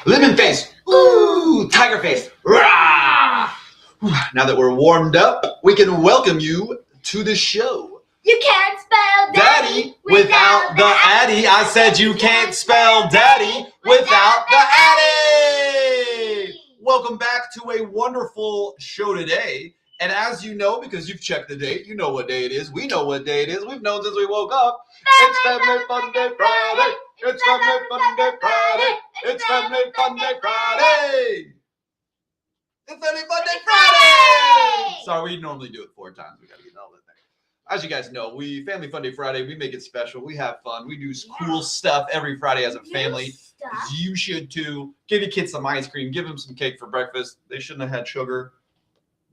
Lemon face. Ooh, tiger face. Rah! Now that we're warmed up, we can welcome you to the show. You can't spell Daddy without the Addy. I said you can't spell Daddy without the Addy. Welcome back to a wonderful show today. And as you know, because you've checked the date, you know what day it is. We know what day it is. We've known since we woke up. It's Family Fun Day Friday. It's Family Fun Day Friday. It's Family Fun Day Friday. It's Family Fun Day Friday. Sorry, we normally do it 4 times. We got to get all that thing. As you guys know, Family Fun Day Friday, we make it special. We have fun. We do cool stuff every Friday as a family. You should too. Give your kids some ice cream. Give them some cake for breakfast. They shouldn't have had sugar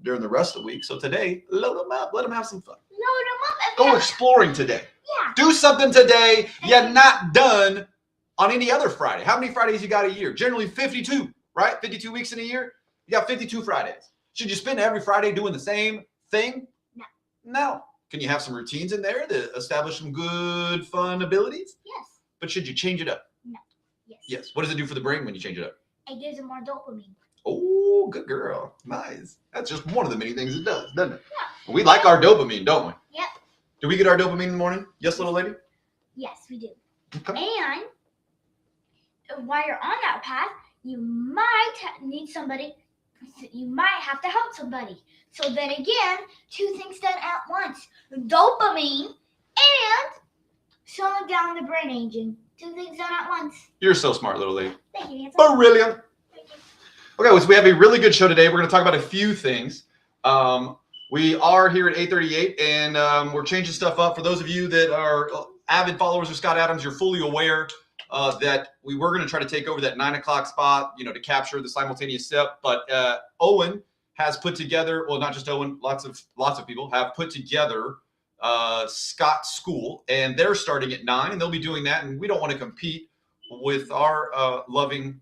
during the rest of the week. So today, load them up. Let them have some fun. Load them up. Go exploring today. Yeah. Do something today you're not done on any other Friday. How many Fridays you got a year? Generally 52, right? 52 weeks in a year. You got 52 Fridays. Should you spend every Friday doing the same thing? No. Can you have some routines in there to establish some good fun abilities? Yes. But should you change it up? No. Yes. Yes. What does it do for the brain when you change it up? It gives it more dopamine. Oh, good girl. Nice. That's just one of the many things it does, doesn't it? Yeah. We like our dopamine, don't we? Yep. Do we get our dopamine in the morning? Yes, little lady? Yes, we do. Okay. And while you're on that path, you might need somebody. You might have to help somebody. So then again, 2 things done at once. Dopamine and slowing down the brain aging. 2 things done at once. You're so smart, little lady. Thank you, Nancy. Brilliant. Thank you. Okay, so we have a really good show today. We're going to talk about a few things. We are here at 8:38, and we're changing stuff up. For those of you that are avid followers of Scott Adams, you're fully aware that we were going to try to take over that 9 o'clock spot, to capture the simultaneous sip. But Owen has put together, well, not just Owen, lots of people have put together Scott School, and they're starting at 9, and they'll be doing that. And we don't want to compete with our loving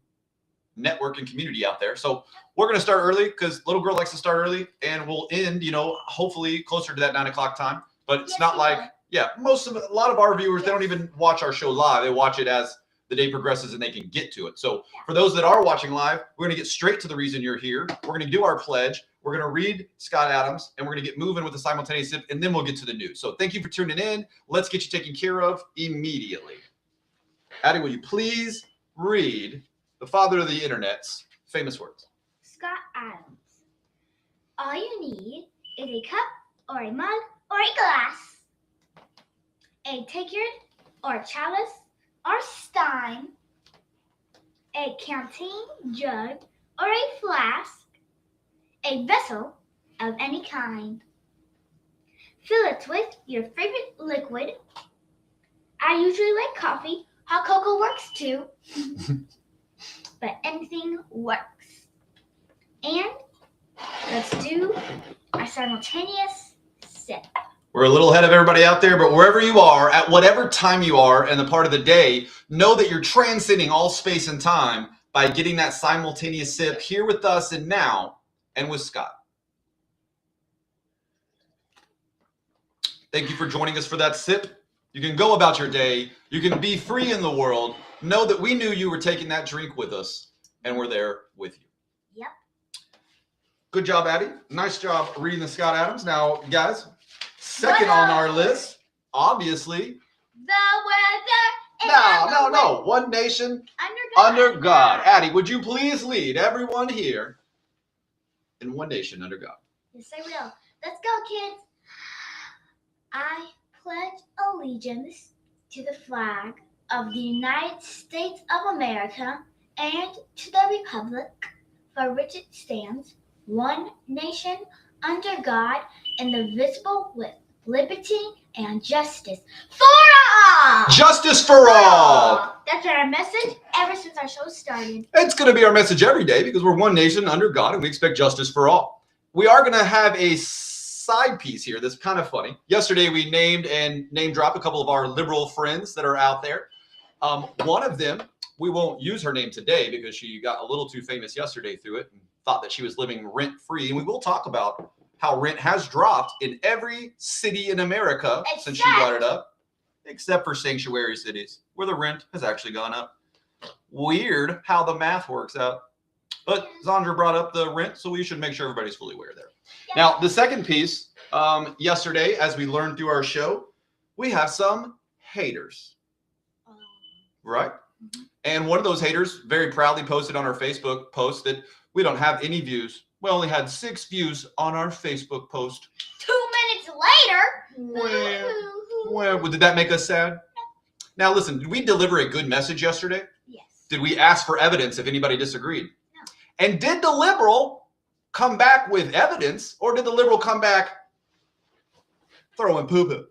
network and community out there. So we're going to start early because little girl likes to start early, and we'll end, hopefully closer to that 9 o'clock time. But it's not like, a lot of our viewers, they don't even watch our show live. They watch it as the day progresses and they can get to it. So for those that are watching live, we're going to get straight to the reason you're here. We're going to do our pledge. We're going to read Scott Adams, and we're going to get moving with the simultaneous sip, and then we'll get to the news. So thank you for tuning in. Let's get you taken care of immediately. Addy, will you please read the father of the internet's famous words? Scott Adams. All you need is a cup or a mug or a glass, a tankard or a chalice or stein, a canteen, jug, or a flask, a vessel of any kind. Fill it with your favorite liquid. I usually like coffee. Hot cocoa works too. But anything works. And let's do our simultaneous sip. We're a little ahead of everybody out there, but wherever you are, at whatever time you are and the part of the day, know that you're transcending all space and time by getting that simultaneous sip here with us and now and with Scott. Thank you for joining us for that sip. You can go about your day. You can be free in the world. Know that we knew you were taking that drink with us, and we're there with you. Yep. Good job, Addy. Nice job reading the Scott Adams. Now, guys, second on our list, obviously. The weather. No. One nation under God. Addy, would you please lead everyone here in one nation under God? Yes, I will. Let's go, kids. I pledge allegiance to the flag of the United States of America and to the republic for which it stands, one nation under God, indivisible, with liberty and justice for all. Justice for all. That's been our message ever since our show started. It's going to be our message every day because we're one nation under God and we expect justice for all. We are going to have a side piece here that's kind of funny. Yesterday we named and name dropped a couple of our liberal friends that are out there. One of them, we won't use her name today because she got a little too famous yesterday through it and thought that she was living rent-free. And we will talk about how rent has dropped in every city in America since she brought it up, except for sanctuary cities where the rent has actually gone up. Weird how the math works out. But Zandra brought up the rent, so we should make sure everybody's fully aware there. Now, the second piece, yesterday, as we learned through our show, we have some haters, right? And one of those haters very proudly posted on our Facebook post that we don't have any views. We only had 6 views on our Facebook post. 2 minutes later. Well, did that make us sad? Now, listen, did we deliver a good message yesterday? Yes. Did we ask for evidence if anybody disagreed? No. And did the liberal come back with evidence, or did the liberal come back throwing poo-poo?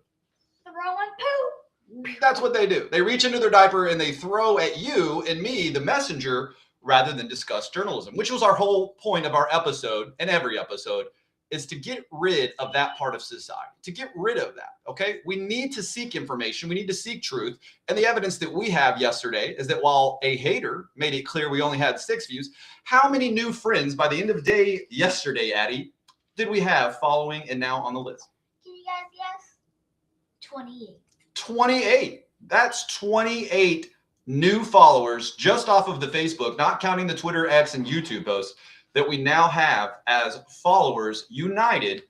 Throwing poo. That's what they do. They reach into their diaper and they throw at you and me, the messenger, rather than discuss journalism, which was our whole point of our episode, and every episode, is to get rid of that part of society, to get rid of that, okay? We need to seek information. We need to seek truth. And the evidence that we have yesterday is that while a hater made it clear we only had 6 views, how many new friends by the end of the day yesterday, Addy, did we have following and now on the list? Can you guys guess? 28. 28. That's 28 new followers just off of the Facebook, not counting the Twitter, X, and YouTube posts, that we now have as followers united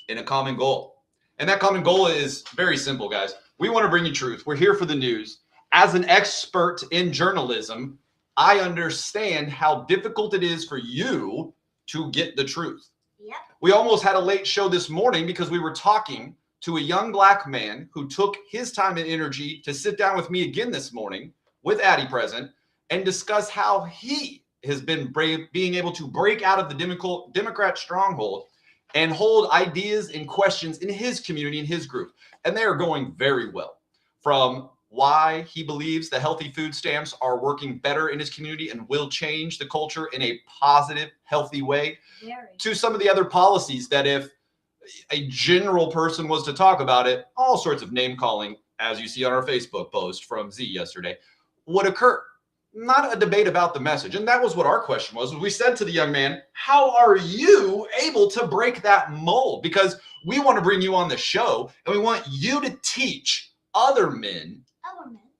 in a common goal. And that common goal is very simple, guys. We want to bring you truth. We're here for the news. As an expert in journalism, I understand how difficult it is for you to get the truth. Yep. We almost had a late show this morning because we were talking to a young black man who took his time and energy to sit down with me again this morning with Addy present and discuss how he has been being able to break out of the Democrat stronghold and hold ideas and questions in his community, in his group. And they are going very well. From why he believes the healthy food stamps are working better in his community and will change the culture in a positive, healthy way, to some of the other policies that if a general person was to talk about it, all sorts of name calling, as you see on our Facebook post from Z yesterday, would occur. Not a debate about the message. And that was what our question was. We said to the young man, how are you able to break that mold? Because we want to bring you on the show and we want you to teach other men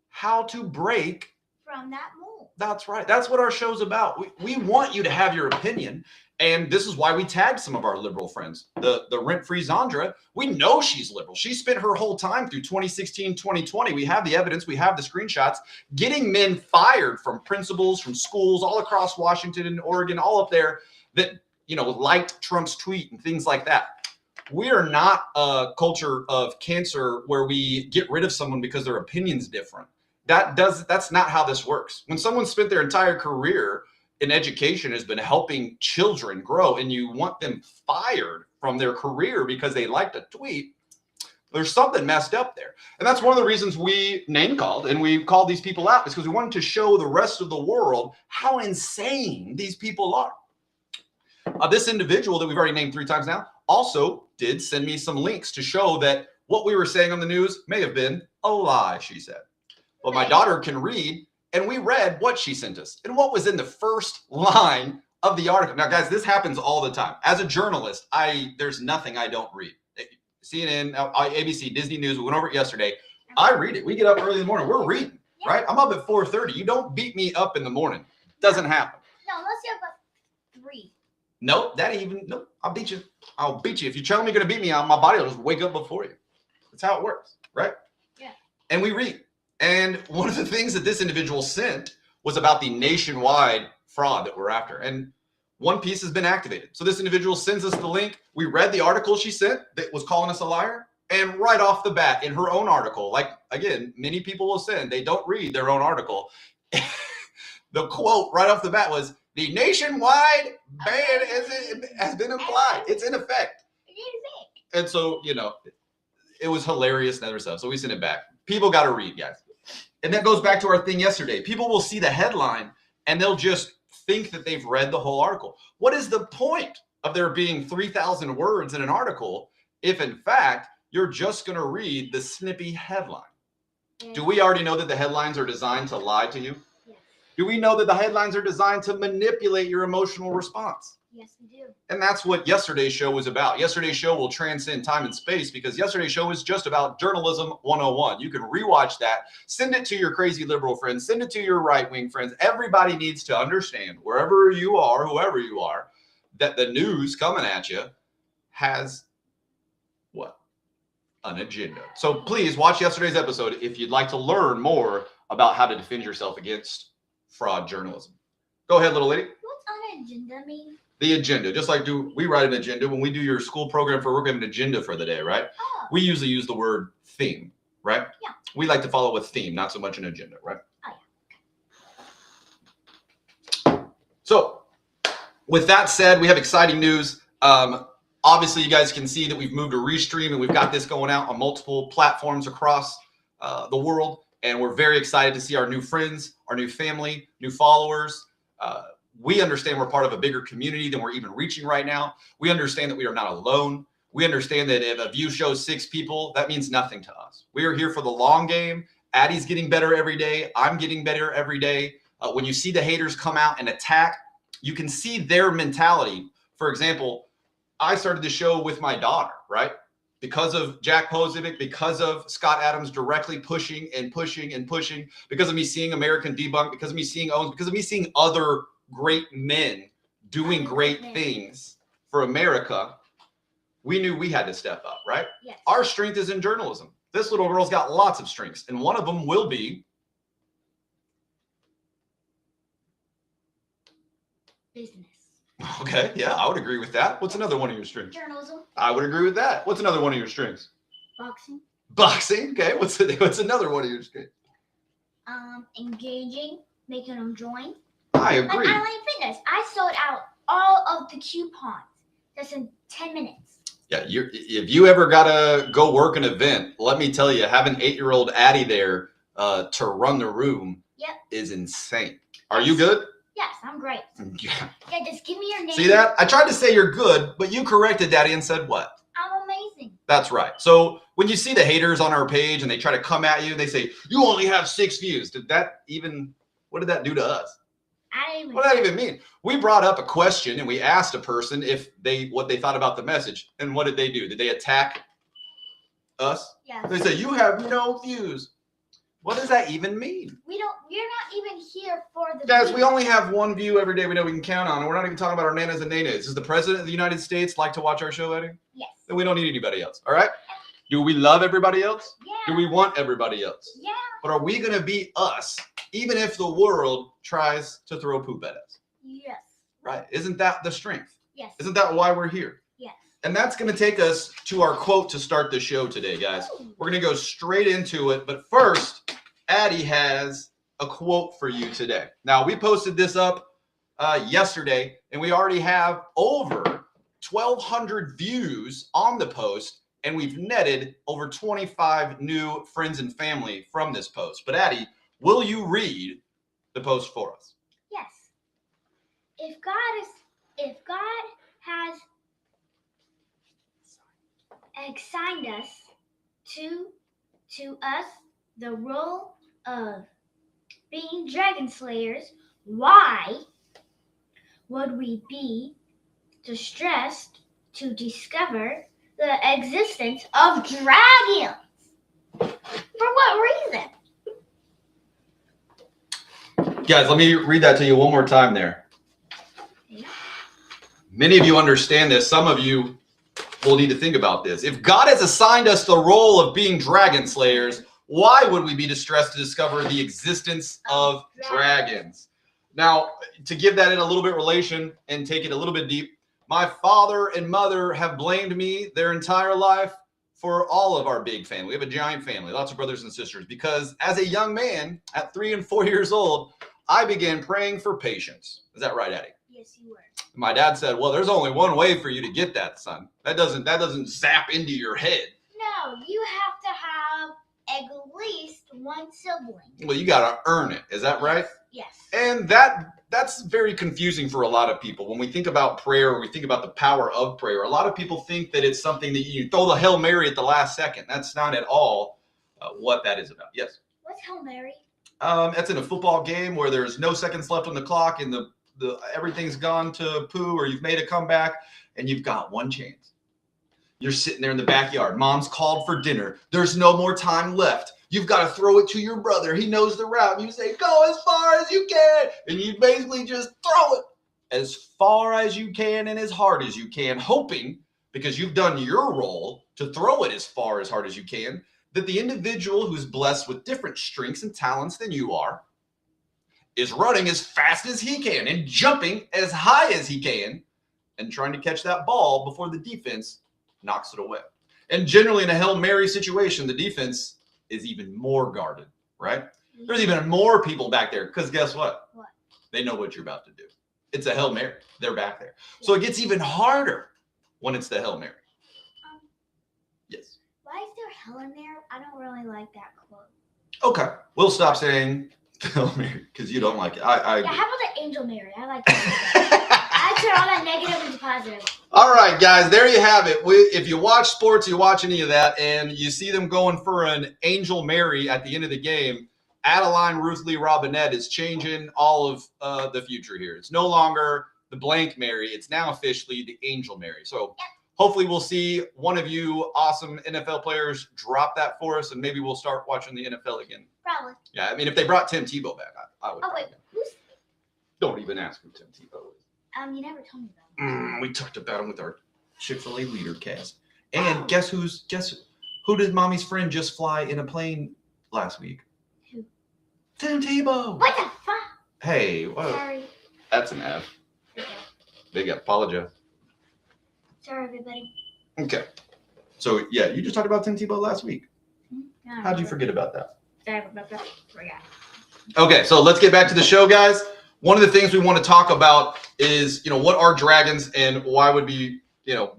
how to break from that mold. That's right. That's what our show's about. We want you to have your opinion. And this is why we tagged some of our liberal friends. The rent-free Zandra, we know she's liberal. She spent her whole time through 2016, 2020. We have the evidence. We have the screenshots. Getting men fired from principals, from schools all across Washington and Oregon, all up there that, liked Trump's tweet and things like that. We are not a culture of cancer where we get rid of someone because their opinion's different. That's not how this works. When someone spent their entire career in education has been helping children grow and you want them fired from their career because they liked a tweet, there's something messed up there. And that's one of the reasons we name called and we called these people out, is because we wanted to show the rest of the world how insane these people are. This individual that we've already named 3 times now also did send me some links to show that what we were saying on the news may have been a lie, she said. But my daughter can read, and we read what she sent us and what was in the first line of the article. Now, guys, this happens all the time. As a journalist, there's nothing I don't read. CNN, ABC, Disney News, we went over it yesterday. I read it. We get up early in the morning. We're reading, right? I'm up at 4:30. You don't beat me up in the morning. Doesn't happen. No, unless you're up at 3. Nope, nope, I'll beat you. I'll beat you. If you tell me you're going to beat me, my body will just wake up before you. That's how it works, right? Yeah. And we read. And one of the things that this individual sent was about the nationwide fraud that we're after. And one piece has been activated. So this individual sends us the link. We read the article she sent that was calling us a liar. And right off the bat, in her own article, like, again, many people will send, they don't read their own article. The quote right off the bat was, the nationwide ban has been applied. It's in effect. And so, it was hilarious and other stuff. So we sent it back. People got to read, guys. And that goes back to our thing yesterday. People will see the headline and they'll just think that they've read the whole article. What is the point of there being 3,000 words in an article if, in fact, you're just going to read the snippy headline? Yeah. Do we already know that the headlines are designed to lie to you? Yes. Do we know that the headlines are designed to manipulate your emotional response? Yes, we do. And that's what yesterday's show was about. Yesterday's show will transcend time and space because yesterday's show is just about journalism 101. You can rewatch that, send it to your crazy liberal friends, send it to your right-wing friends. Everybody needs to understand, wherever you are, whoever you are, that the news coming at you has what? An agenda. So please watch yesterday's episode if you'd like to learn more about how to defend yourself against fraud journalism. Go ahead, little lady. What's an agenda mean? The agenda, just like we write an agenda when we do your school program for work, we have an agenda for the day, right? Oh. We usually use the word theme, right? Yeah. We like to follow a theme, not so much an agenda, right? Oh, yeah. So, with that said, we have exciting news. Obviously, you guys can see that we've moved to Restream and we've got this going out on multiple platforms across the world. And we're very excited to see our new friends, our new family, new followers. We understand we're part of a bigger community than we're even reaching right now. We understand that we are not alone. We understand that if a view shows 6 people, that means nothing to us. We are here for the long game. Addy's getting better every day. I'm getting better every day. When you see the haters come out and attack, you can see their mentality. For example, I started the show with my daughter, right? Because of Jack Posobiec, because of Scott Adams directly pushing and pushing and pushing, because of me seeing American Debunk, because of me seeing Owens, because of me seeing other great men doing great things for America, we knew we had to step up, right? Yes. Our strength is in journalism. This little girl's got lots of strengths, and one of them will be Business. okay. Yeah, I would agree with that. What's another one of your strengths? Journalism. I would agree with that. What's another one of your strengths? Boxing. Boxing. Okay. What's another one of your strengths? Engaging, making them join. I agree. Like online fitness. I sold out all of the coupons just in 10 minutes. Yeah, if you ever gotta go work an event, let me tell you, having 8-year-old Addy there to run the room is insane. Are you good? Yes, I'm great. Yeah. Yeah, just give me your name. See that? I tried to say you're good, but you corrected Daddy and said what? I'm amazing. That's right. So when you see the haters on our page and they try to come at you, they say, you only have 6 views. What did that do to us? What did that even mean? We brought up a question and we asked a person what they thought about the message. And what did they do? Did they attack us? Yeah. They say, you have no views. What does that even mean? We're not even here for the Guys, views. we only have 1 view every day we know we can count on. And we're not even talking about our nanas and nanas. Does the president of the United States like to watch our show, Eddie? Yes. Then we don't need anybody else. All right? Do we love everybody else? Yeah. Do we want everybody else? Yeah. But are we going to be us, even if the world tries to throw poop at us? Yes. Right? Isn't that the strength? Yes. Isn't that why we're here? Yes. And that's going to take us to our quote to start the show today, guys. Ooh. We're going to go straight into it. But first, Addy has a quote for you today. Now, we posted this up yesterday, and we already have over 1,200 views on the post, and we've netted over 25 new friends and family from this post. But Addy, will you read the post for us? Yes. If God has assigned us to us the role of being dragon slayers, why would we be distressed to discover the existence of dragons? For what reason? Guys, let me read that to you one more time there. Many of you understand this. Some of you will need to think about this. If God has assigned us the role of being dragon slayers, why would we be distressed to discover the existence of dragons? Now, to give that in a little bit relation and take it a little bit deep, my father and mother have blamed me their entire life for all of our big family. We have a giant family, lots of brothers and sisters, because as a young man at 3 and 4 years old, I began praying for patience. Is that right, Addy? Yes, you were. My dad said, well, there's only one way for you to get that, son. That doesn't zap into your head. No, you have to have at least one sibling. Well, you got to earn it. Is that right? Yes. And that's very confusing for a lot of people. When we think about prayer, or we think about the power of prayer, a lot of people think that it's something that you throw the Hail Mary at the last second. That's not at all what that is about. Yes? What's Hail Mary? That's in a football game where there's no seconds left on the clock and everything's gone to poo, or you've made a comeback, and you've got one chance. You're sitting there in the backyard. Mom's called for dinner. There's no more time left. You've got to throw it to your brother. He knows the route. And you say, go as far as you can. And you basically just throw it as far as you can and as hard as you can, hoping, because you've done your role to throw it as far as hard as you can, that the individual who's blessed with different strengths and talents than you are is running as fast as he can and jumping as high as he can and trying to catch that ball before the defense knocks it away. And generally in a Hail Mary situation, the defense is even more guarded, right? There's even more people back there because guess what? What? They know what you're about to do. It's a Hail Mary. They're back there. So it gets even harder when it's the Hail Mary. Yes. Why is there hell in there? I don't really like that quote. Okay. We'll stop saying Hail Mary because you don't like it. I Yeah, how about the Angel Mary? I like that. I turn all that negative into positive. All right, guys, there you have it. If you watch sports, you watch any of that, and you see them going for an Angel Mary at the end of the game, Adeline Ruth Lee Robinette is changing all of the future here. It's no longer the blank Mary. It's now officially the Angel Mary. So hopefully we'll see one of you awesome NFL players drop that for us, and maybe we'll start watching the NFL again. Probably. Yeah, I mean, if they brought Tim Tebow back, I would. Oh, wait. Who's... Don't even ask who Tim Tebow is. You never told me about We talked about him with our Chick-fil-A leader cast. And guess who did Mommy's friend just fly in a plane last week? Who? Tim Tebow. What the fuck? Hey, whoa. Sorry. That's an F. Okay. Big apologize. Sorry, everybody. Okay. So, yeah, you just talked about Tim Tebow last week. How'd you forget about that? Sorry about that. Forgot. Okay, so let's get back to the show, guys. One of the things we want to talk about is, what are dragons and why would we,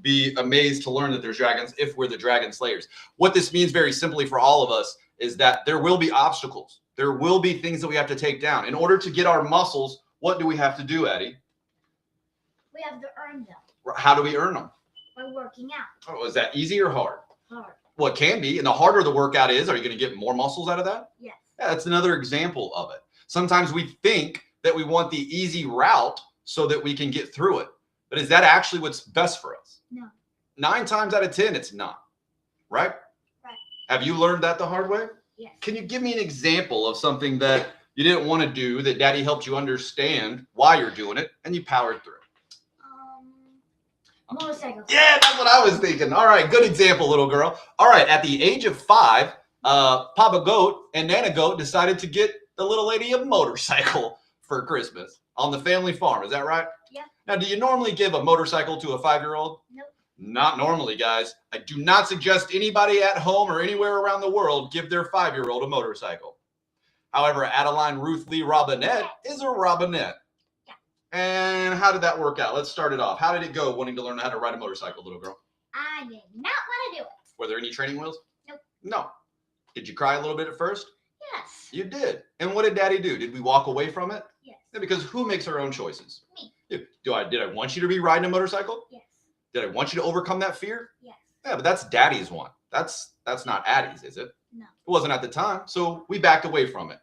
be amazed to learn that there's dragons if we're the dragon slayers. What this means very simply for all of us is that there will be obstacles. There will be things that we have to take down. In order to get our muscles, what do we have to do, Addy? We have to earn them. How do we earn them? By working out. Oh, is that easy or hard? Hard. Well, it can be. And the harder the workout is, are you going to get more muscles out of that? Yes. Yeah, that's another example of it. Sometimes we think that we want the easy route so that we can get through it. But is that actually what's best for us? No. 9 times out of 10, it's not. Right? Right. Have you learned that the hard way? Yes. Can you give me an example of something that you didn't want to do that Daddy helped you understand why you're doing it and you powered through? Motorcycle. Yeah, that's what I was thinking. All right, good example, little girl. All right, at the age of 5, Papa Goat and Nana Goat decided to get the little lady a motorcycle for Christmas on the family farm. Is that right? Yeah. Now, do you normally give a motorcycle to a 5-year-old? Nope. Not normally, guys. I do not suggest anybody at home or anywhere around the world give their 5-year-old a motorcycle. However, Adeline Ruth Lee Robinette is a Robinette. Yeah. And how did that work out? Let's start it off. How did it go wanting to learn how to ride a motorcycle, little girl? I did not want to do it. Were there any training wheels? Nope. No. Did you cry a little bit at first? Yes. You did. And what did Daddy do? Did we walk away from it? Yes. Yeah, because who makes our own choices? Me. Did I want you to be riding a motorcycle? Yes. Did I want you to overcome that fear? Yes. Yeah, but that's Daddy's one. That's not Addie's, is it? No. It wasn't at the time, so we backed away from it.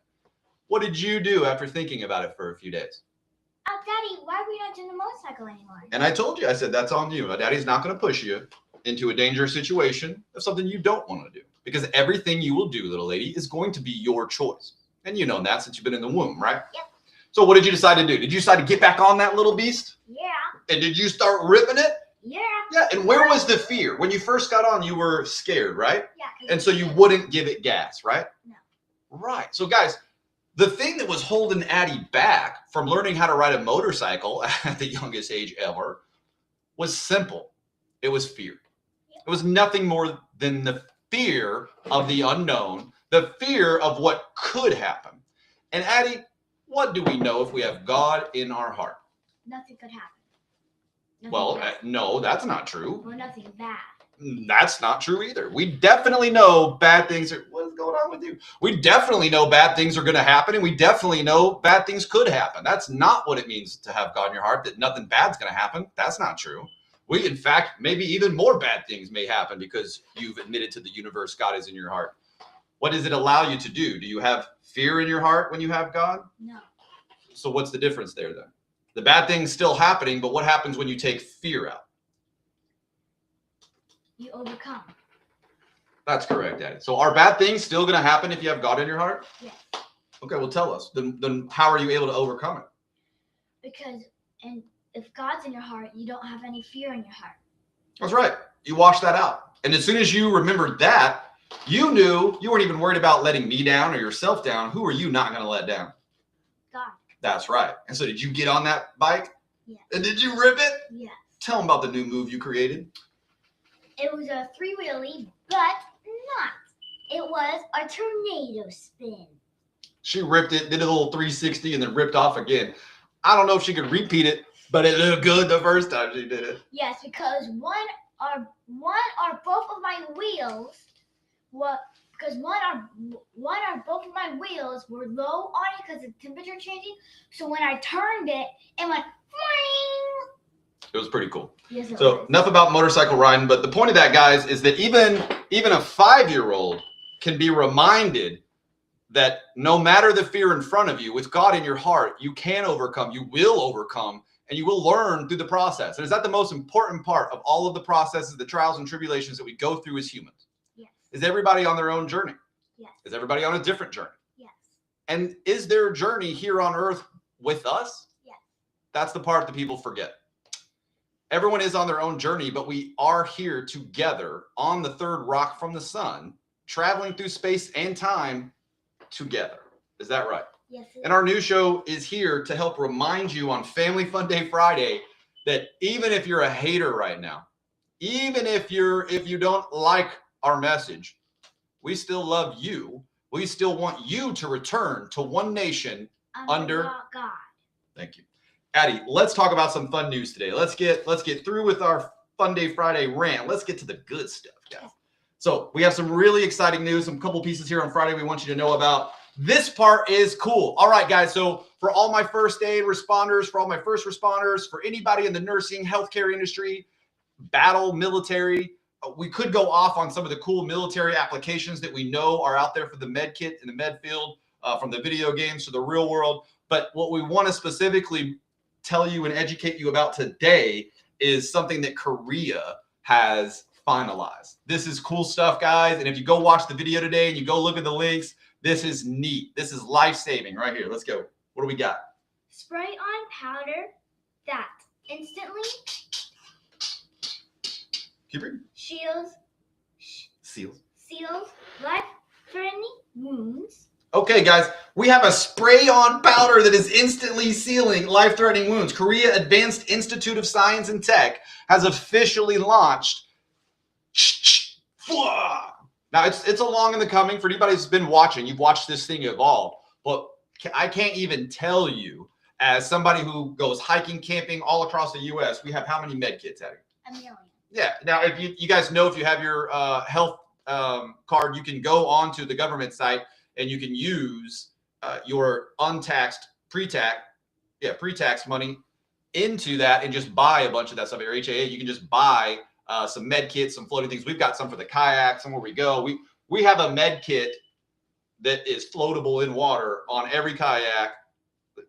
What did you do after thinking about it for a few days? Daddy, why are we not doing the motorcycle anymore? And I told you, I said, that's on you. Daddy's not going to push you into a dangerous situation of something you don't want to do. Because everything you will do, little lady, is going to be your choice. And you know that since you've been in the womb, right? Yep. So what did you decide to do? Did you decide to get back on that little beast? Yeah. And did you start ripping it? Yeah. Yeah. And where was the fear? When you first got on, you were scared, right? Yeah. And so you wouldn't give it gas, right? No. Right. So guys, the thing that was holding Addie back from learning how to ride a motorcycle at the youngest age ever was simple. It was fear. It was nothing more than the fear of the unknown, the fear of what could happen. And Addie, what do we know if we have God in our heart? Nothing could happen. Nothing Well, bad. no, that's not true. Or nothing bad. That's not true either. We definitely know bad things are, what is going on with you? We definitely know bad things are going to happen, and we definitely know bad things could happen. That's not what it means to have God in your heart, that nothing bad's going to happen. That's not true. We, in fact, maybe even more bad things may happen because you've admitted to the universe God is in your heart. What does it allow you to do? Do you have fear in your heart when you have God? No. So what's the difference there then? The bad thing's still happening, but what happens when you take fear out? You overcome. That's correct, Daddy. So are bad things still going to happen if you have God in your heart? Yes. Okay, well, tell us. Then how are you able to overcome it? Because if God's in your heart, you don't have any fear in your heart. That's right. You wash that out. And as soon as you remembered that, you knew you weren't even worried about letting me down or yourself down. Who are you not going to let down? God. That's right. And so did you get on that bike? Yes. And did you rip it? Yes. Tell them about the new move you created. It was a 3-wheelie, but not. It was a tornado spin. She ripped it, did a little 360, and then ripped off again. I don't know if she could repeat it, but it looked good the first time she did it. Yes, because one or both of my wheels were both of my wheels were low on it because of the temperature changing. So when I turned it, it went. It was pretty cool. Yes, it So was. enough about motorcycle riding, but the point of that, guys, is that even a 5-year-old can be reminded that no matter the fear in front of you, with God in your heart, you can overcome, you will overcome, and you will learn through the process. And is that the most important part of all of the processes, the trials and tribulations that we go through as humans? Yes. Is everybody on their own journey? Yes. Is everybody on a different journey? Yes. And is their journey here on earth with us? Yes. That's the part that people forget. Everyone is on their own journey, but we are here together on the third rock from the sun, traveling through space and time together. Is that right? Yes. And our new show is here to help remind you on Family Fun Day Friday that even if you're a hater right now, even if you don't like our message, we still love you. We still want you to return to one nation under God. Thank you. Addy, let's talk about some fun news today. Let's get through with our Fun Day Friday rant. Let's get to the good stuff, guys. So we have some really exciting news, some couple pieces here on Friday we want you to know about. This part is cool. All right, guys. So for all my first aid responders, for all my first responders, for anybody in the nursing, healthcare industry, battle, military, we could go off on some of the cool military applications that we know are out there for the med kit in the med field, from the video games to the real world. But what we want to specifically tell you and educate you about today is something that Korea has finalized. This is cool stuff, guys. And if you go watch the video today and you go look at the links, this is neat. This is life-saving right here. Let's go. What do we got? Spray on powder that instantly Keep reading. seals life-threatening wounds. Okay, guys, we have a spray-on powder that is instantly sealing life-threatening wounds. Korea Advanced Institute of Science and Tech has officially launched. Now, it's a long in the coming for anybody who's been watching. You've watched this thing evolve. But I can't even tell you, as somebody who goes hiking, camping all across the U.S., we have how many med kits, Addy? 1 million. Yeah. Now, if you guys know, if you have your health card, you can go onto the government site and you can use your untaxed pre-tax money into that and just buy a bunch of that stuff. Your HAA, you can just buy some med kits, some floating things. We've got some for the kayak, somewhere we go. We have a med kit that is floatable in water on every kayak.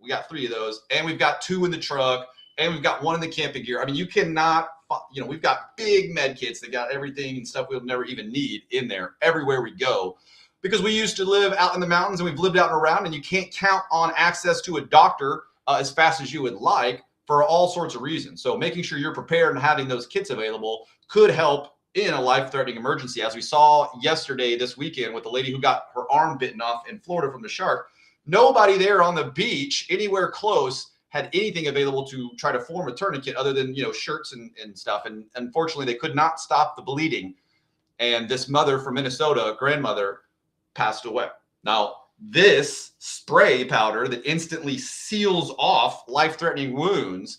We got 3 of those, and we've got 2 in the truck, and we've got 1 in the camping gear. I mean, you cannot, we've got big med kits that got everything and stuff we'll never even need in there everywhere we go. Because we used to live out in the mountains and we've lived out and around, and you can't count on access to a doctor as fast as you would like for all sorts of reasons. So making sure you're prepared and having those kits available could help in a life-threatening emergency, as we saw yesterday, this weekend, with the lady who got her arm bitten off in Florida from the shark. Nobody there on the beach, anywhere close, had anything available to try to form a tourniquet other than, shirts and stuff. And unfortunately, they could not stop the bleeding. And this mother from Minnesota, grandmother, passed away. Now, this spray powder that instantly seals off life-threatening wounds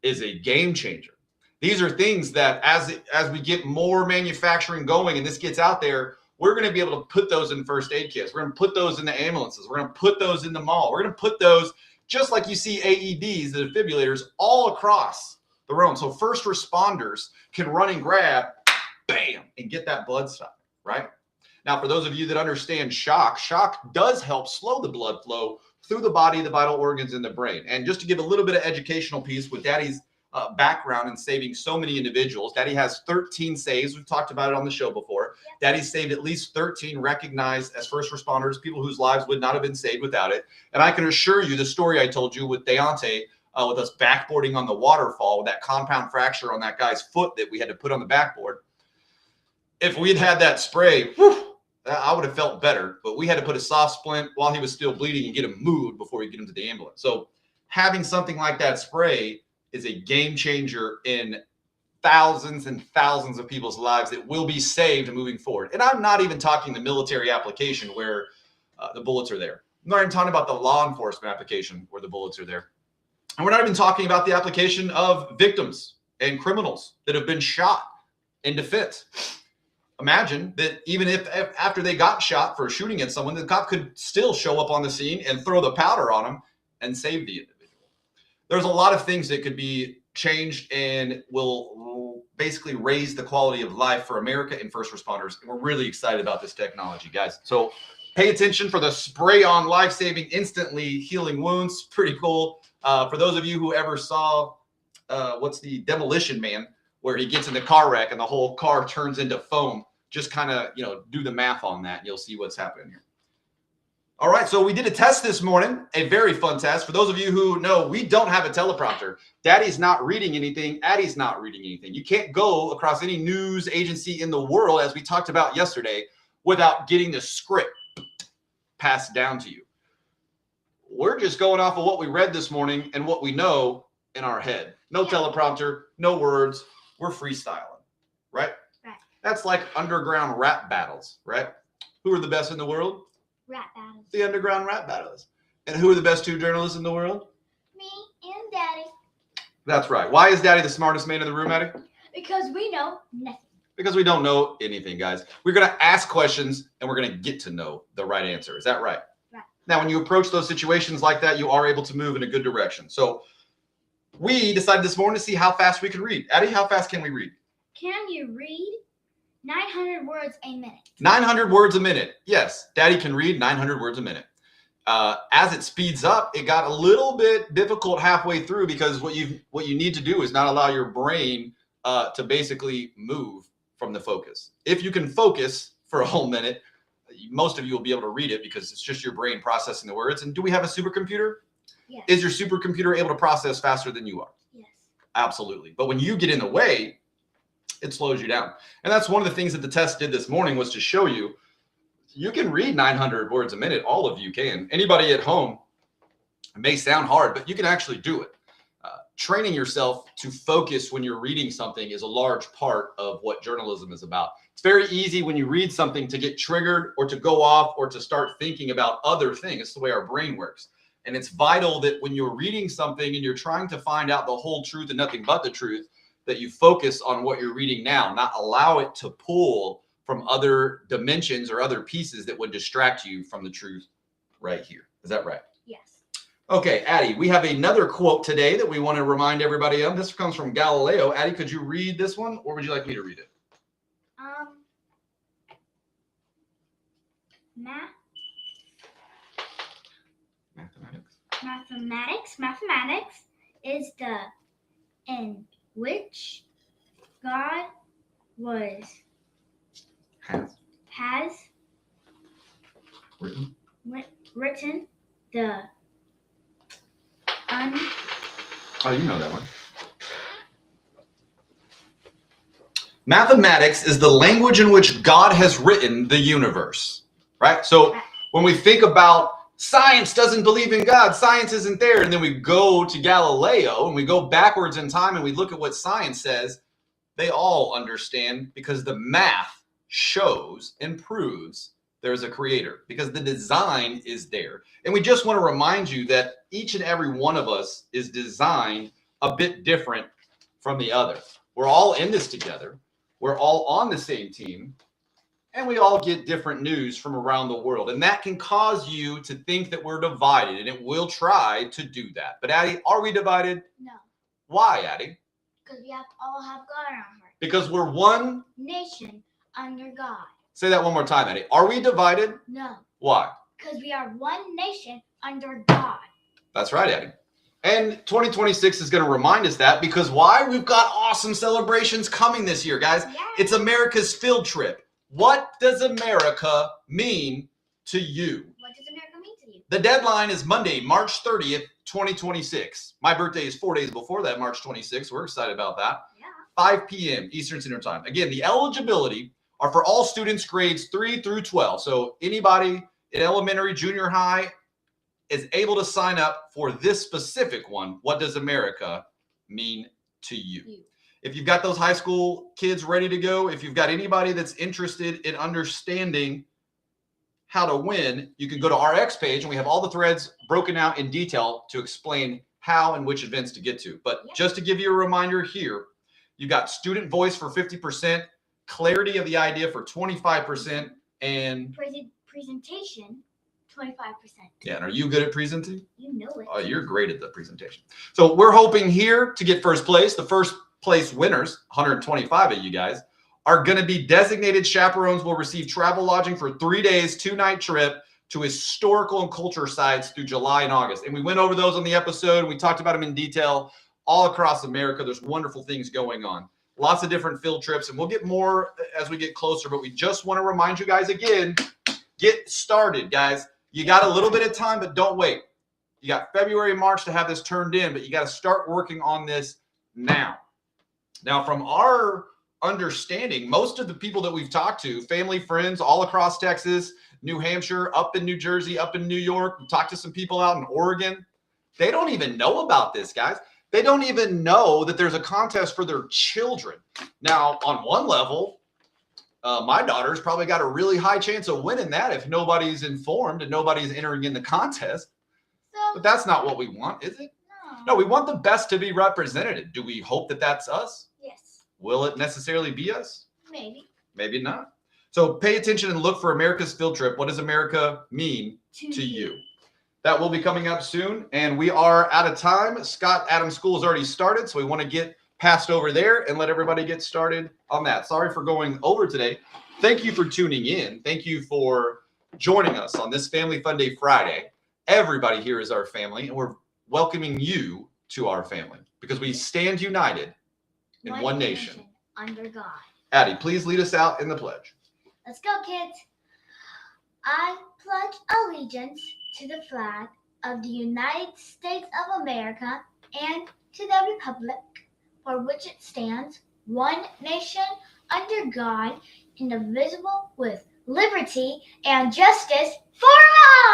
is a game changer. These are things that as we get more manufacturing going and this gets out there, we're going to be able to put those in first aid kits. We're going to put those in the ambulances. We're going to put those in the mall. We're going to put those, just like you see AEDs, the defibrillators, all across the room. So first responders can run and grab, bam, and get that blood stopped, right? Now, for those of you that understand shock does help slow the blood flow through the body, the vital organs, and the brain. And just to give a little bit of educational piece with Daddy's background in saving so many individuals, Daddy has 13 saves. We've talked about it on the show before. Yep. Daddy saved at least 13 recognized as first responders, people whose lives would not have been saved without it. And I can assure you the story I told you with Deontay, with us backboarding on the waterfall, with that compound fracture on that guy's foot that we had to put on the backboard. If we'd had that spray, whew, I would have felt better. But we had to put a soft splint while he was still bleeding and get him moved before we get him to the ambulance. So having something like that spray is a game changer in thousands and thousands of people's lives that will be saved moving forward. And I'm not even talking the military application where the bullets are there. I'm not even talking about the law enforcement application where the bullets are there. And we're not even talking about the application of victims and criminals that have been shot in defense. Imagine that even if after they got shot for shooting at someone, the cop could still show up on the scene and throw the powder on them and save the individual. There's a lot of things that could be changed and will basically raise the quality of life for America and first responders. And we're really excited about this technology, guys. So pay attention for the spray-on life-saving, instantly healing wounds. Pretty cool. For those of you who ever saw, what's the Demolition Man, where he gets in the car wreck and the whole car turns into foam, just kind of, do the math on that. And you'll see what's happening here. All right, so we did a test this morning, a very fun test. For those of you who know, we don't have a teleprompter. Daddy's not reading anything. Addie's not reading anything. You can't go across any news agency in the world, as we talked about yesterday, without getting the script passed down to you. We're just going off of what we read this morning and what we know in our head. No teleprompter, no words. We're freestyling, right? Right. That's like underground rap battles, right? Who are the best in the world? Rap battles. The underground rap battles. And who are the best two journalists in the world? Me and Daddy. That's right. Why is Daddy the smartest man in the room, Addie? Because we know nothing. Because we don't know anything, guys. We're going to ask questions and we're going to get to know the right answer. Is that right? Right. Now, when you approach those situations like that, you are able to move in a good direction. So we decided this morning to see how fast we can read. Addie, how fast can we read? Can you read 900 words a minute? 900 words a minute. Yes, Daddy can read 900 words a minute. As it speeds up, it got a little bit difficult halfway through because what you need to do is not allow your brain to basically move from the focus. If you can focus for a whole minute, most of you will be able to read it because it's just your brain processing the words. And do we have a supercomputer? Yes. Is your supercomputer able to process faster than you are? Yes. Absolutely. But when you get in the way, it slows you down. And that's one of the things that the test did this morning, was to show you, you can read 900 words a minute. All of you can. Anybody at home, it may sound hard, but you can actually do it. Training yourself to focus when you're reading something is a large part of what journalism is about. It's very easy when you read something to get triggered or to go off or to start thinking about other things. It's the way our brain works. And it's vital that when you're reading something and you're trying to find out the whole truth and nothing but the truth, that you focus on what you're reading now, not allow it to pull from other dimensions or other pieces that would distract you from the truth right here. Is that right? Yes. Okay, Addie, we have another quote today that we want to remind everybody of. This comes from Galileo. Addie, could you read this one, or would you like me to read it? Mathematics is the in which God has written the Oh, you know that one. Mathematics is the language in which God has written the universe, right? So when we think about science doesn't believe in God, science isn't there, and then we go to Galileo and we go backwards in time and we look at what science says, they all understand because the math shows and proves there's a creator, because the design is there. And we just want to remind you that each and every one of us is designed a bit different from the other. We're all in this together. We're all on the same team, and we all get different news from around the world. And that can cause you to think that we're divided, and it will try to do that. But Addie, are we divided? No. Why, Addie? Because we all have God in our heart. Because we're one nation under God. Say that one more time, Addie. Are we divided? No. Why? Because we are one nation under God. That's right, Addy. And 2026 is going to remind us that because why? We've got awesome celebrations coming this year, guys. Yes. It's America's field trip. What does America mean to you? What does America mean to you? The deadline is Monday, March 30th, 2026. My birthday is 4 days before that, March 26th. We're excited about that. Yeah. 5 p.m. Eastern Standard Time. Again, the eligibility are for all students grades 3 through 12. So anybody in elementary, junior high is able to sign up for this specific one. What does America mean to you? If you've got those high school kids ready to go, if you've got anybody that's interested in understanding how to win, you can go to our X page and we have all the threads broken out in detail to explain how and which events to get to. But just to give you a reminder here, you've got student voice for 50%, clarity of the idea for 25%, and presentation 25%. Yeah, and are you good at presenting? You know it. Oh, you're great at the presentation. So we're hoping here to get first place. The first place winners, 125 of you guys, are going to be designated chaperones. Will receive travel lodging for 3 days, 2-night trip to historical and culture sites through July and August. And we went over those on the episode. And we talked about them in detail all across America. There's wonderful things going on. Lots of different field trips. And we'll get more as we get closer. But we just want to remind you guys again, get started, guys. You got a little bit of time, but don't wait. You got February, March to have this turned in, but you got to start working on this now. Now, from our understanding, most of the people that we've talked to, family, friends, all across Texas, New Hampshire, up in New Jersey, up in New York, we talked to some people out in Oregon. They don't even know about this, guys. They don't even know that there's a contest for their children. Now, on one level, my daughter's probably got a really high chance of winning that if nobody's informed and nobody's entering in the contest. But that's not what we want, is it? No, we want the best to be represented. Do we hope that that's us? Yes. Will it necessarily be us? Maybe. Maybe not. So pay attention and look for America's field trip. What does America mean to you? That will be coming up soon. And we are out of time. Scott Adams School has already started, so we want to get passed over there and let everybody get started on that. Sorry for going over today. Thank you for tuning in. Thank you for joining us on this Family Fun Day Friday. Everybody here is our family, and we're welcoming you to our family because we stand united in one nation under God. Addy, please lead us out in the pledge. Let's go, kids. I pledge allegiance to the flag of the United States of America and to the republic for which it stands, one nation, under God, indivisible, with liberty and justice for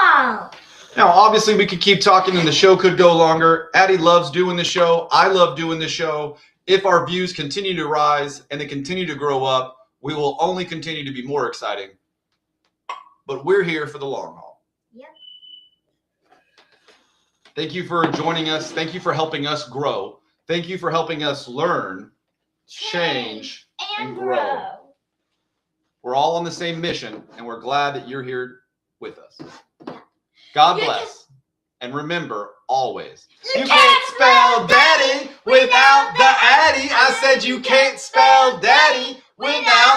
all. Now, obviously, we could keep talking and the show could go longer. Addy loves doing the show. I love doing the show. If our views continue to rise and they continue to grow up, we will only continue to be more exciting. But we're here for the long haul. Yep. Thank you for joining us. Thank you for helping us grow. Thank you for helping us learn, change, and grow. We're all on the same mission, and we're glad that you're here with us. God bless. And remember, always, you can't spell daddy without the Addy. I said you can't spell daddy without